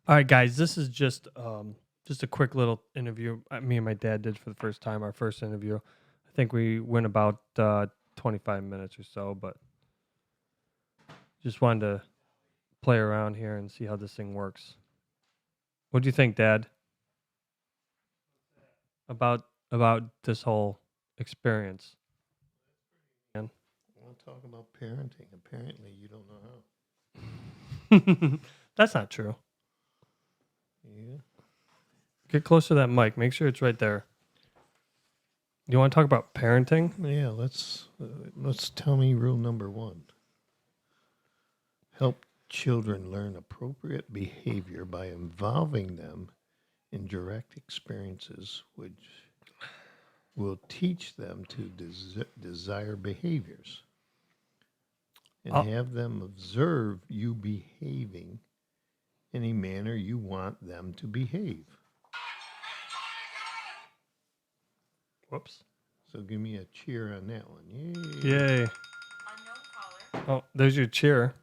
All right, guys, this is just a quick little interview me and my dad did for the first time, our first interview. I think we went about 25 minutes or so, but just wanted to play around here and see how this thing works. What do you think, Dad? About this whole experience? Man. I want to talk about parenting. Apparently, you don't know how. That's not true. Yeah. Get closer to that mic. Make sure it's right there. You want to talk about parenting? Yeah. Let's tell me rule number 1. Help children learn appropriate behavior by involving them in direct experiences, which will teach them to desire behaviors and have them observe you behaving in a manner you want them to behave. Whoops. So give me a cheer on that one. Yay. Yay. Unknown caller. Oh, there's your cheer.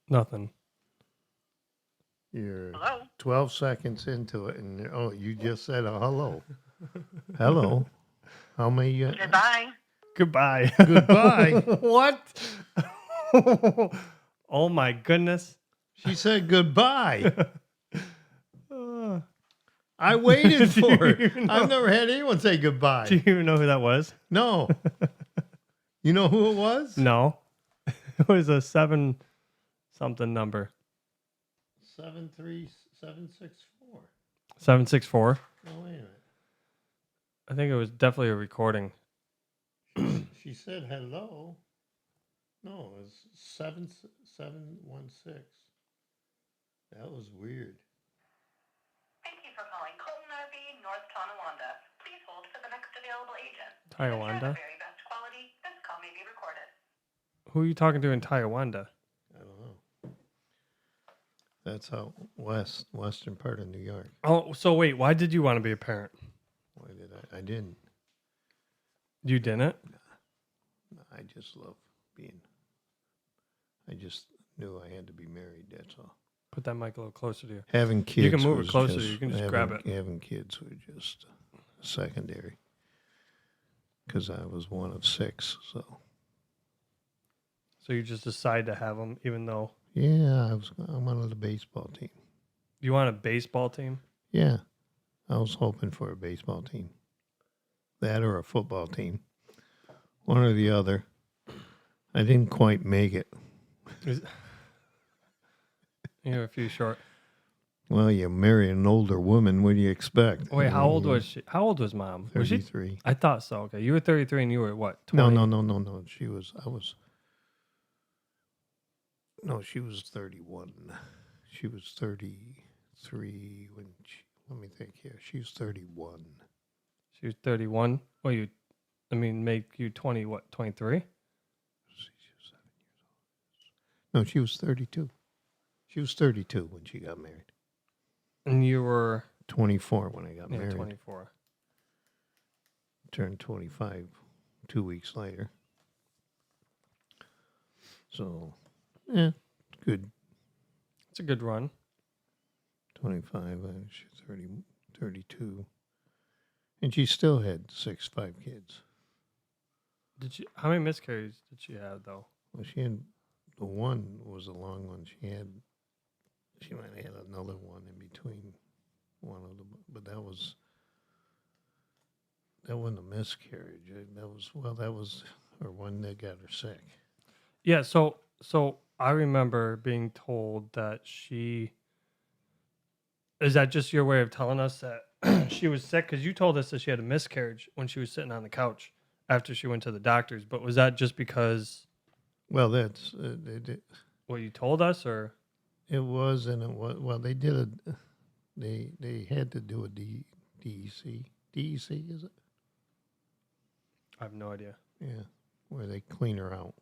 Nothing. You're Hello? 12 seconds into it, and you just said a hello. Hello. How many? Goodbye. Goodbye. Goodbye. What? Oh my goodness. She said goodbye. Uh, I waited Do for you it. even know? I've never had anyone say do goodbye. you even know who that was? No. You know who it was? No. It was a 7-something number. 73764. 764. Oh, wait a minute. I think it was definitely a recording. She said hello. No, it was 7716. That was weird. Thank you for calling Colton RV, North Tonawanda. Please hold for the next available agent. Tiawanda? For the very best quality, this call may be recorded. Who are you talking to in Tiawanda? I don't know. That's out western part of New York. Oh, so wait, why did you want to be a parent? Why did I? I didn't. You didn't? I just love being. I just knew I had to be married. That's all. Put that mic a little closer to you. Having kids. can move it was closer, you can just grab it. Having kids were just secondary. Because I was one of 6, so. So you just decide to have them, even though Yeah, I'm on the baseball team. you want a baseball team? Yeah, I was hoping for a baseball team. That or a football team. One or the other. I didn't quite make it. You're a few short. Well, you marry an older woman. What do you expect? Wait, how old was she? How old was Mom? Was she? 33. I thought so. Okay, you were 33 and you were what? 20? No. She was 31. She was 33 when let me think here. She was 31. She was 31. Well, make you 20, what, 23? No, she was 32. She was 32 when she got married. And you were 24 when I got married. 24. Turned 25 2 weeks later. So, yeah, good. It's a good run. 25, she's 32. And she still had 5 kids. How many miscarriages did she have, though? Well, she had, the one was a long one. She might have had another one in between one of them, but that wasn't a miscarriage. That was her one that got her sick. Yeah, so I remember being told that is that just your way of telling us that she was sick? Because you told us that she had a miscarriage when she was sitting on the couch after she went to the doctors. But was that just because? Well, that's what you told us, or it was, and it was. Well, they did they had to do a DEC. DEC, is it? I have no idea. Yeah, where they clean her out.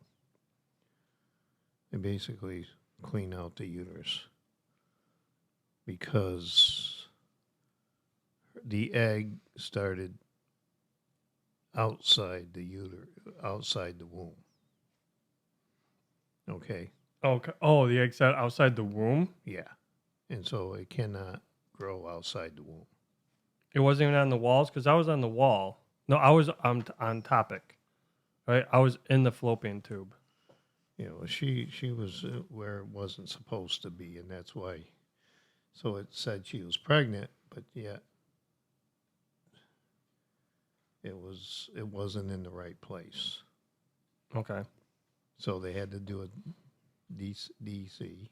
They basically clean out the uterus because the egg started outside outside the womb. Okay. Okay. Oh, the egg set outside the womb? Yeah. And so it cannot grow outside the womb. It wasn't even on the walls? Because I was on the wall. No, I was on topic. Right? I was in the fallopian tube. You know, she was where it wasn't supposed to be, and that's why. So it said she was pregnant, but yet it wasn't in the right place. Okay. So they had to do a DC,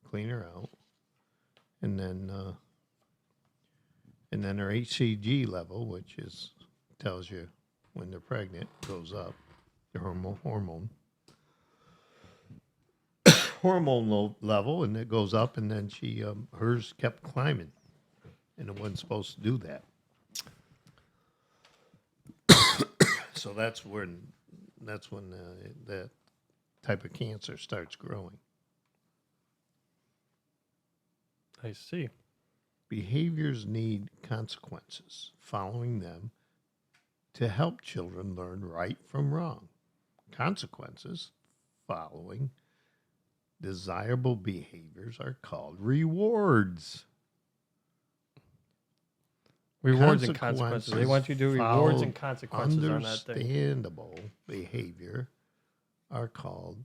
clean her out, and then her HCG level, which tells you when they're pregnant, goes up. The hormone level, and it goes up, and then hers kept climbing, and it wasn't supposed to do that. So that's when that type of cancer starts growing. I see. Behaviors need consequences. Following them to help children learn right from wrong. Consequences following desirable behaviors are called rewards. Rewards and consequences. They want you to do rewards and consequences on that thing. Understandable behavior are called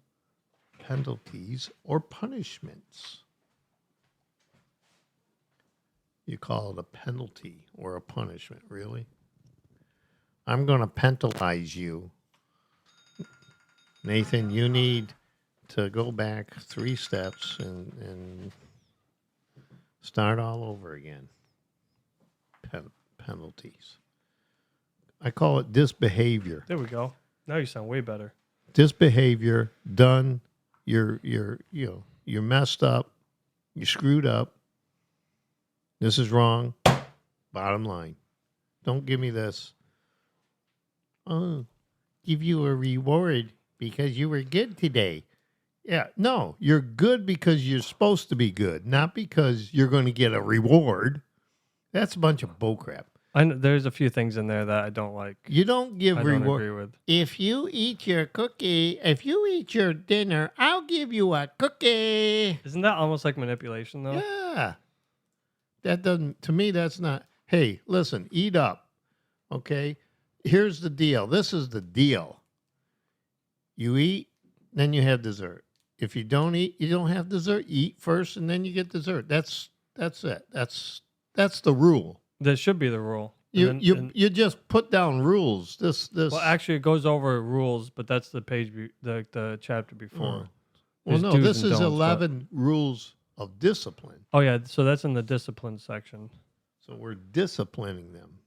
penalties or punishments. You call it a penalty or a punishment, really? I'm going to penalize you. Nathan, you need to go back 3 steps and start all over again. Penalties. I call it disbehavior. There we go. Now you sound way better. Disbehavior done. You're messed up. You screwed up. This is wrong. Bottom line. Don't give me this. Oh, give you a reward because you were good today. Yeah, no, you're good because you're supposed to be good, not because you're going to get a reward. That's a bunch of bullcrap. There's a few things in there that I don't like. You don't give reward. I don't agree with. If you eat your dinner, I'll give you a cookie. Isn't that almost like manipulation, though? Yeah. That doesn't, to me, that's not, hey, listen, eat up. Okay? Here's the deal. This is the deal. You eat, then you have dessert. If you don't eat, you don't have dessert. Eat first, and then you get dessert. That's it. That's the rule. That should be the rule. You just put down rules. This. Well, actually, it goes over rules, but that's the page, the chapter before. Well, no, this is 11 rules of discipline. Oh yeah, so that's in the discipline section. So we're disciplining them.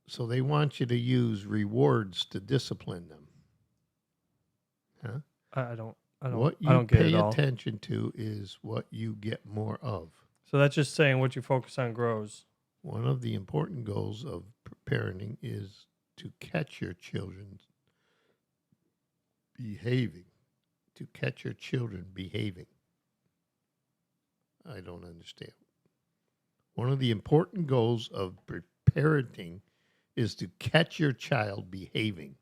So they want you to use rewards to discipline them. Huh? I don't What you I don't get pay it all. attention to is what you get more of. So that's just saying what you focus on grows. One of the important goals of parenting is to catch your children behaving. To catch your children behaving. I don't understand. One of the important goals of parenting is to catch your child behaving.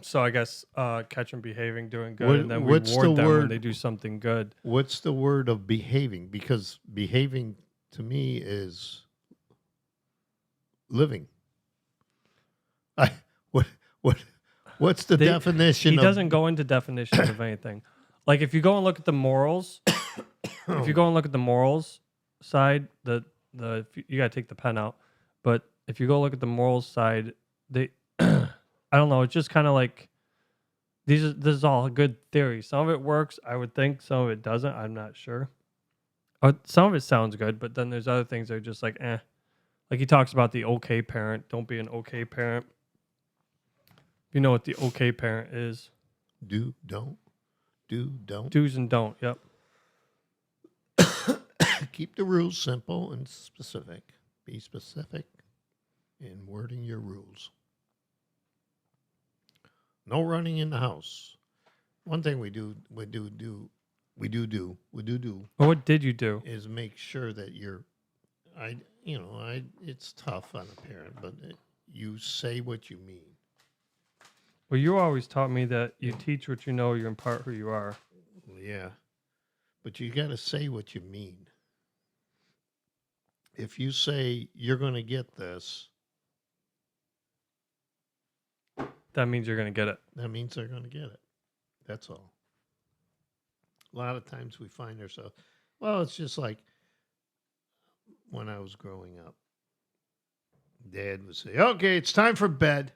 So I guess catch them behaving, doing good, and then what's reward the them word? when they do something good. What's the word of behaving? Because behaving to me is living. What's the definition? He doesn't go into definitions of anything. Like if you go and look at the morals, if you go and look at the morals side, you gotta take the pen out. But if you go look at the morals side, I don't know. It's just kind of like this is all a good theory. Some of it works, I would think. Some of it doesn't. I'm not sure. Some of it sounds good, but then there's other things that are just like, eh. Like he talks about the okay parent. Don't be an okay parent. You know what the okay parent is? Do, don't. Do, don't. Do's and don't. Yep. Keep the rules simple and specific. Be specific in wording your rules. No running in the house. One thing we do Well, what did you do? is make sure that it's tough on a parent, but you say what you mean. Well, you always taught me that you teach what you know, you impart who you are. Well, yeah, but you got to say what you mean. If you say you're going to get this, That means you're going to get it. that means they're going to get it. That's all. A lot of times we find ourselves, well, it's just like when I was growing up. Dad would say, okay, it's time for bed.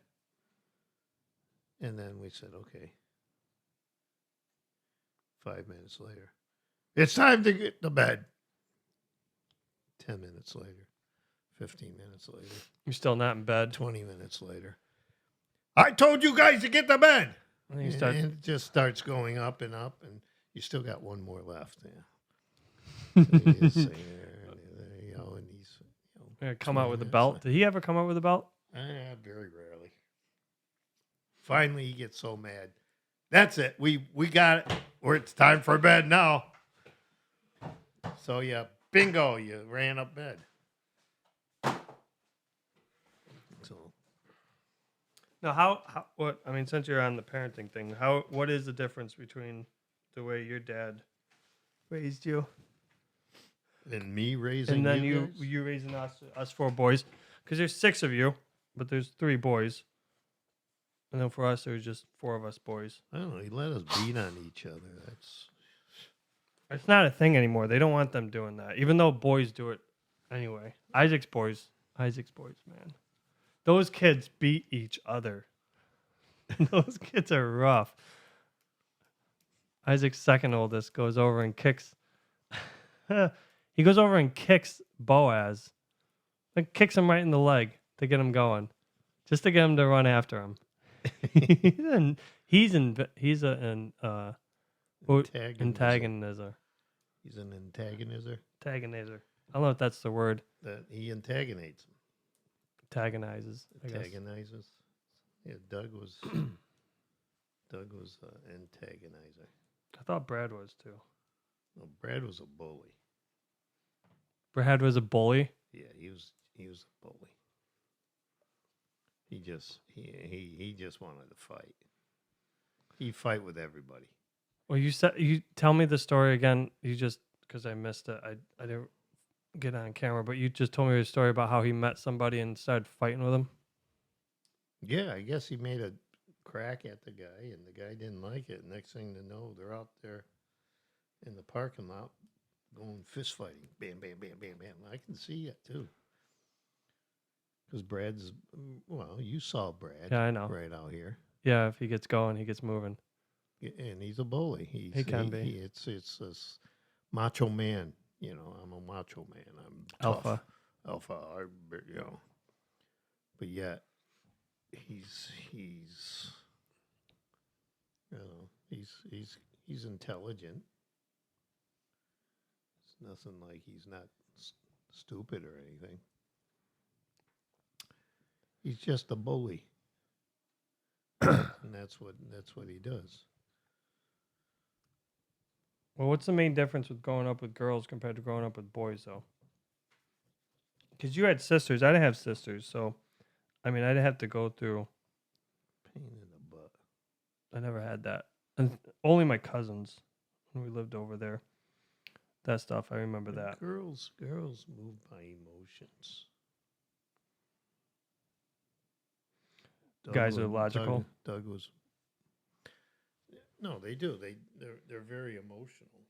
And then we said, okay. 5 minutes later, it's time to get to bed. 10 minutes later, 15 minutes later, You're still not in bed. 20 minutes later. I told you guys to get to bed. And you start, And it just starts going up, and you still got one more left. Yeah. So you just say, you know, and he's, you know, come out 20 with a minutes belt. later. Did he ever come out with a belt? Very rarely. Finally, he gets so mad. That's it. We got it. Or it's time for bed now. So yeah, bingo, you ran up bed. So Now, what, I mean, since you're on the parenting thing, what is the difference between the way your dad raised you and me raising and then you guys? you raising us four boys? Because there's 6 of you, but there's 3 boys. And then for us, there was just 4 of us boys. I don't know. He let us beat on each other. It's not a thing anymore. They don't want them doing that, even though boys do it anyway. Isaac's boys, man. Those kids beat each other. Those kids are rough. Isaac's second oldest goes over and kicks. He goes over and kicks Boaz. Like, kicks him right in the leg to get him going. Just to get him to run after him. He's an antagonizer. He's an antagonizer. Antagonizer. I don't know if that's the word. That he antagonizates him. Antagonizes. I guess. Antagonizes. Yeah, Doug was antagonizer. I thought Brad was too. No, Brad was a bully. Brad was a bully. Yeah, he was a bully. He just wanted to fight. He'd fight with everybody. Well, you tell me the story again. You just, because I missed it. I didn't get on camera, but you just told me a story about how he met somebody and started fighting with him. Yeah, I guess he made a crack at the guy, and the guy didn't like it. Next thing to know, they're out there in the parking lot going fist fighting. Bam, bam, bam, bam, bam. I can see it too. Because Brad's, well, you saw Brad. Yeah, I know. Right out here. Yeah, if he gets going, he gets moving. And he's a bully. He can be. It's this macho man. You know, I'm a macho man. I'm tough. Alpha. You know. But yet, he's you know, he's intelligent. It's nothing like he's not stupid or anything. He's just a bully. And that's what he does. Well, what's the main difference with growing up with girls compared to growing up with boys, though? Because you had sisters. I didn't have sisters, so I mean, I'd have to go through. Pain in the butt. I never had that, and only my cousins when we lived over there. That stuff, I remember that. Girls move by emotions. Guys are logical. Doug was. No, they do. They're very emotional.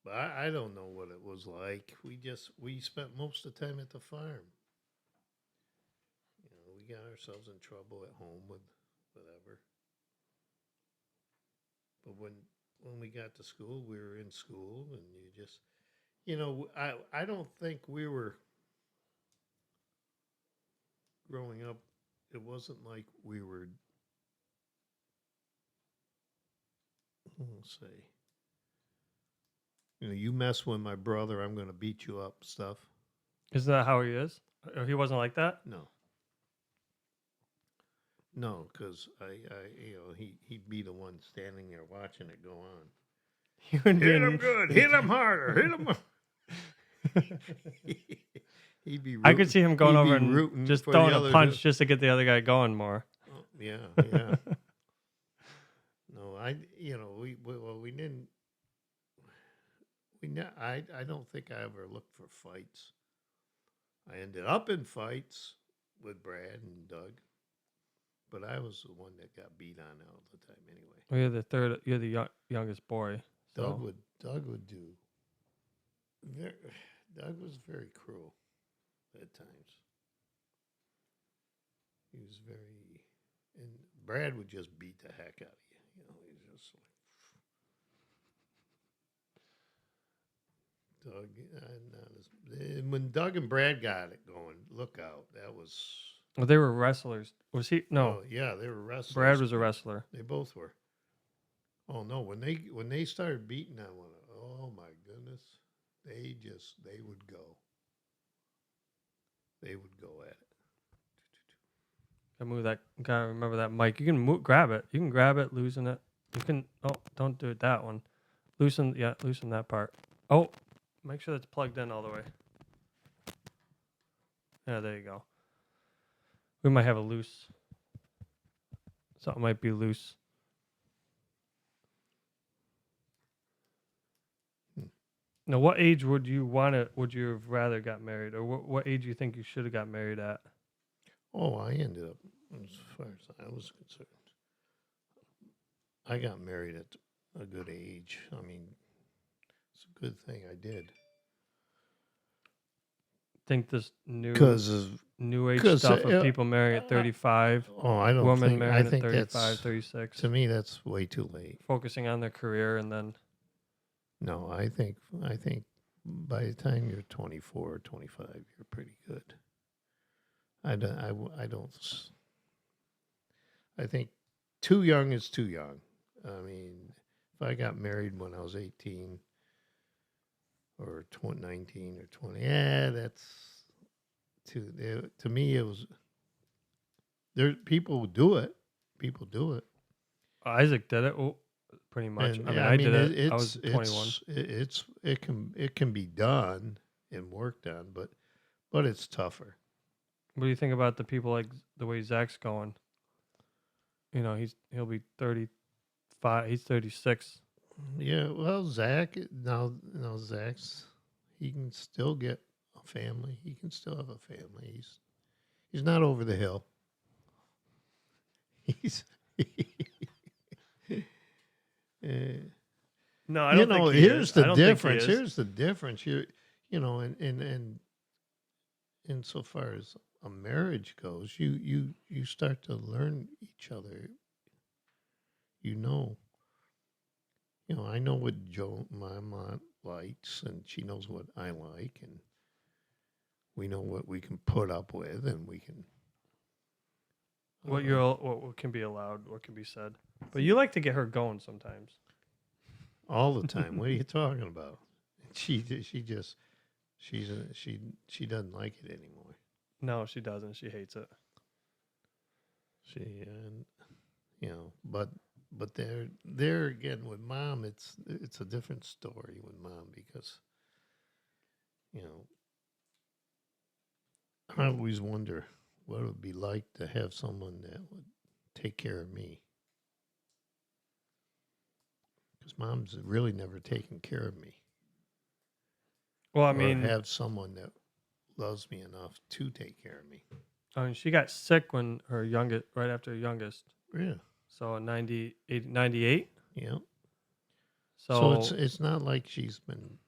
But I don't know what it was like. We spent most of the time at the farm. You know, we got ourselves in trouble at home with whatever. But when we got to school, we were in school, and you just, you know, I don't think we were growing up. It wasn't like we were. Let's say, you know, you mess with my brother, I'm going to beat you up stuff. Isn't that how he is? Or he wasn't like that? No, because I you know, he'd be the one standing there watching it go on. Hit him good, hit him harder, hit him. He'd be. I could see him going he'd over be and rooting just for throwing the a other punch to- just to get the other guy going more. Oh, yeah, yeah. No, we didn't. I don't think I ever looked for fights. I ended up in fights with Brad and Doug, but I was the one that got beat on all the time anyway. Well, you're the youngest boy. So. Doug would do. Doug was very cruel at times. He was very, and Brad would just beat the heck out of you. You know, he's just like Doug. And when Doug and Brad got it going, look out! That was. Well, they were wrestlers. Was he? No. Oh, yeah, they were wrestlers. Brad was a wrestler. They both were. Oh no! When they started beating on one, oh my goodness, they would go. They would go at it. I move that. Gotta remember that mic. You can grab it. You can grab it, loosen it. You can. Oh, don't do it that one. Loosen that part. Oh, make sure that's plugged in all the way. Yeah, there you go. We might have a loose. Something might be loose. Now, what age would you have rather got married, or what age do you think you should have got married at? Oh, I ended up, as far as I was concerned, I got married at a good age. I mean, it's a good thing I did. Think this new age 'cause, stuff of people marrying at 35, Oh, I don't women think. I marrying at think 35, that's 36, to me that's way too late. focusing on their career, and then No, I think by the time you're 24 or 25, you're pretty good. I think too young is too young. I mean, if I got married when I was 18 or 19 or 20, that's too. To me, it was. There, people do it. People do it. Isaac did it. Oh, pretty much. And, I mean, yeah, I did it. I was It's 21. it can be done and worked on, but it's tougher. What do you think about the people like the way Zach's going? You know, he'll be 35. He's 36. Yeah, well, Zach's he can still get a family. He can still have a family. He's not over the hill. He's No, I don't think he here's is. I the don't think he difference. is. Here's the difference. In insofar as a marriage goes, you start to learn each other. I know what my mom likes, and she knows what I like, and we know what we can put up with, and we can. What can be allowed, what can be said. But you like to get her going sometimes. All the time. What are you talking about? She doesn't like it anymore. No, she doesn't. She hates it. But there again with mom, it's a different story with mom because, I always wonder what it would be like to have someone that would take care of me. Because mom's really never taken care of me. Well, I or mean, have someone that loves me enough to take care of me. she got sick when right after her youngest. Yeah. So 98. Yeah. So it's not like she's been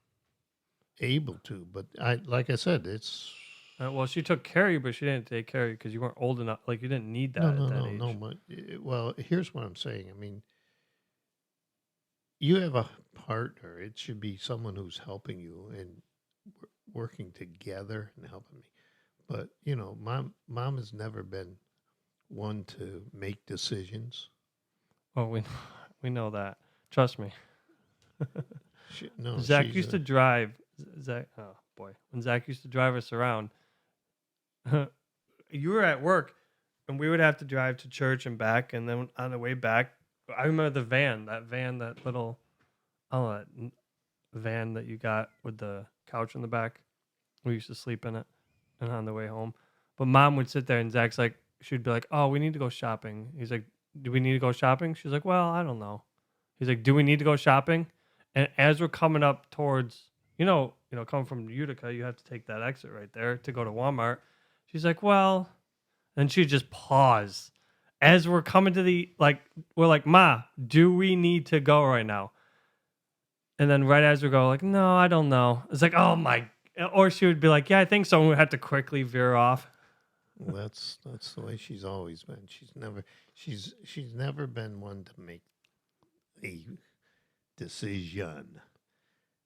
able to, but like I said, it's well, she took care of you, but she didn't take care of you because you weren't old enough. Like you didn't need that at that age. no. Well, here's what I'm saying. I mean, you have a partner. It should be someone who's helping you and working together and helping me. But mom has never been one to make decisions. Oh, we know that. Trust me. No, Zach used to drive. Zach, oh boy, when Zach used to drive us around, you were at work, and we would have to drive to church and back. And then on the way back, I remember that little, I don't know, that van that you got with the couch in the back. We used to sleep in it. and on the way home. But Mom would sit there, and Zach's like, she'd be like, "Oh, we need to go shopping." He's like, "Do we need to go shopping?" She's like, "Well, I don't know." He's like, "Do we need to go shopping?" And as we're coming up towards, coming from Utica, you have to take that exit right there to go to Walmart. She's like, "Well," and she just pause as we're coming to we're like, "Ma, do we need to go right now?" And then right as we go, like, "No, I don't know." It's like, "Oh my," or she would be like, "Yeah, I think so." And we have to quickly veer off. Well, that's the way she's always been. She's never been one to make a decision,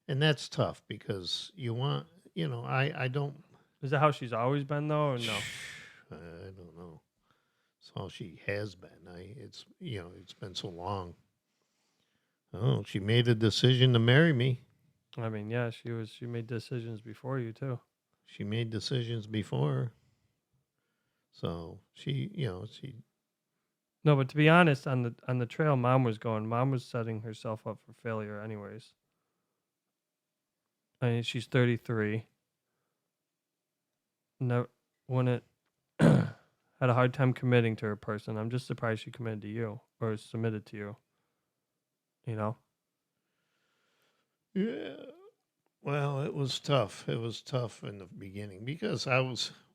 and that's tough because I don't. Is that how she's always been though, or no? I don't know. It's how she has been. It's been so long. Oh, she made a decision to marry me. I mean, yeah, she made decisions before you too. She made decisions before. So she. No, but to be honest, on the trail Mom was going, Mom was setting herself up for failure anyways. I mean, she's 33. No, when it had a hard time committing to her person. I'm just surprised she committed to you or submitted to you. You know? Yeah. Well, it was tough. It was tough in the beginning because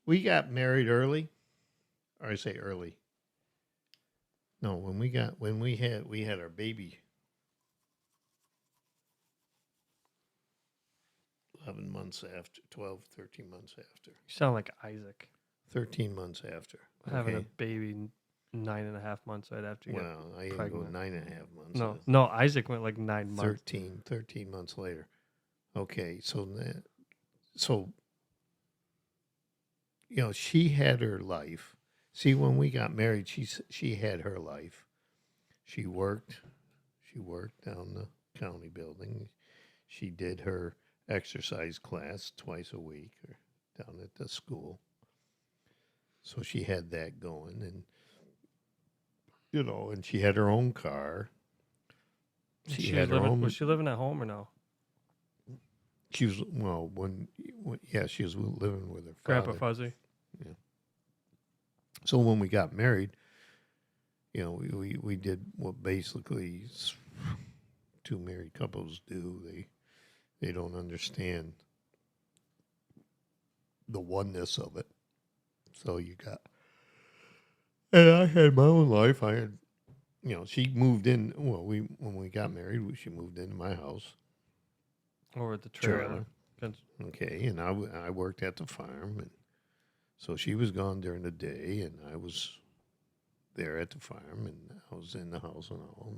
we got married early. Or I say early. No, we had our baby 11 months after, 12, 13 months after. You sound like Isaac 13 months after. having a Okay. baby 9.5 months right after you Well, I didn't go pregnant. 9.5 months. No, Isaac went like 9 months. 13 months later. Okay, so she had her life. See, when we got married, she had her life. She worked down the county building. She did her exercise class twice a week or down at the school. So she had that going, and and she had her own car. She had her own. Was she living at home or no? She was she was living with her Grandpa father. Fuzzy. Yeah. So when we got married, we did what basically two married couples do. They don't understand the oneness of it. So and I had my own life. I had, she moved in. Well, when we got married, she moved into my house. Over at the trailer. Okay, and I worked at the farm, and so she was gone during the day, and I was there at the farm, and I was in the house and all.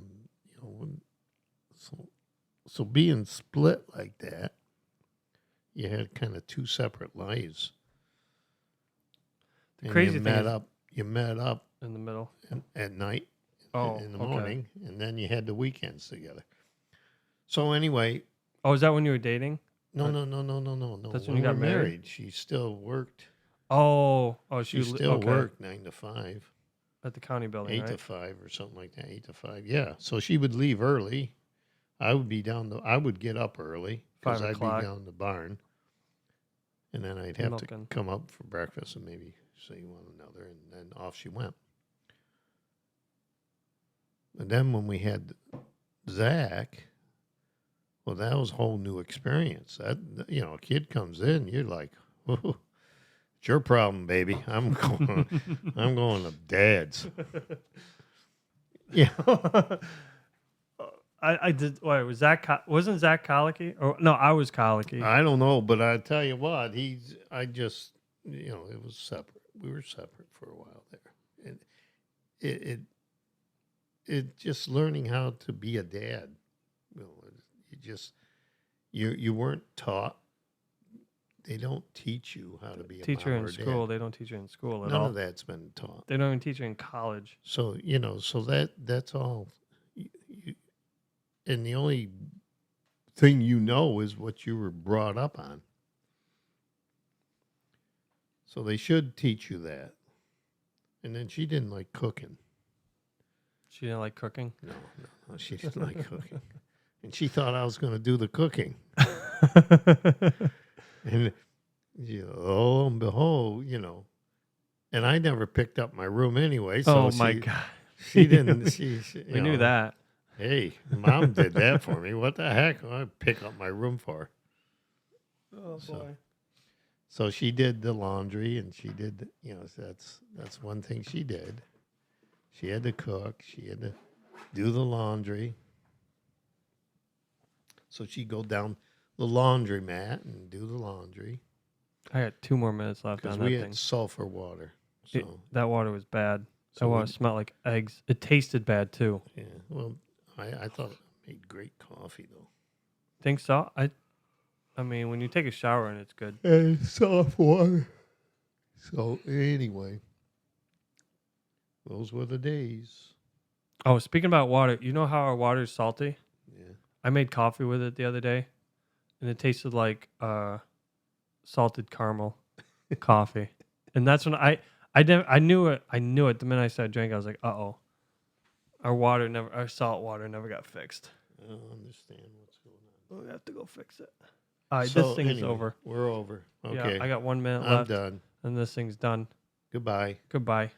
And, so being split like that, you had kind of two separate lives. The crazy you thing met is up. You met up in the middle at night. Oh, in the okay. morning, and then you had the weekends together. So anyway. Oh, is that when you were dating? No. That's when you got married? She still worked. Oh, she still worked 9 to 5. At the county building, 8 to 5 or something like that. 8 to 5. Yeah. So she would leave early. I would get up early because I'd be down the barn, and then I'd have to come up for breakfast and maybe see one another, and then off she went. And then when we had Zach, well, that was a whole new experience. That a kid comes in, you're like, "Oh, it's your problem, baby. I'm going to Dad's." Yeah. I did. Wait, wasn't Zach colicky? Or no, I was colicky. I don't know, but I tell you what, it was separate. We were separate for a while there, and it just learning how to be a dad. You weren't taught. They don't teach you how to be a teacher mom in or school. dad. They don't teach you in school at None all. of that's been taught. They don't even teach you in college. So that's all. And the only thing is what you were brought up on. So they should teach you that. And then she didn't like cooking. She didn't like cooking? No, she didn't like cooking. And she thought I was going to do the cooking. And lo and behold, and I never picked up my room anyway. So Oh my God. she didn't. She We knew that. Hey, mom did that for me. What the heck? I pick up my room for. Oh boy. So she did the laundry, and she did. So that's one thing she did. She had to cook. She had to do the laundry. So she'd go down the laundromat and do the laundry I got 2 more minutes left because on that we thing. had sulfur water. So That water was bad. So That water we- smelled like eggs. It tasted bad too. yeah, well, I thought it made great coffee though. Think so? I mean, when you take a shower and it's good. And soft water. So anyway, those were the days. Oh, speaking about water, you know how our water is salty? Yeah. I made coffee with it the other day, and it tasted like salted caramel coffee. And that's when I knew it. I knew it the minute I started drinking. I was like, uh-oh. Our salt water never got fixed. I don't understand what's going on. We have to go fix it. All right, So, this thing's anyway, over. We're over. Okay. Yeah, I got 1 minute I'm left, done. and this thing's done. Goodbye. Goodbye.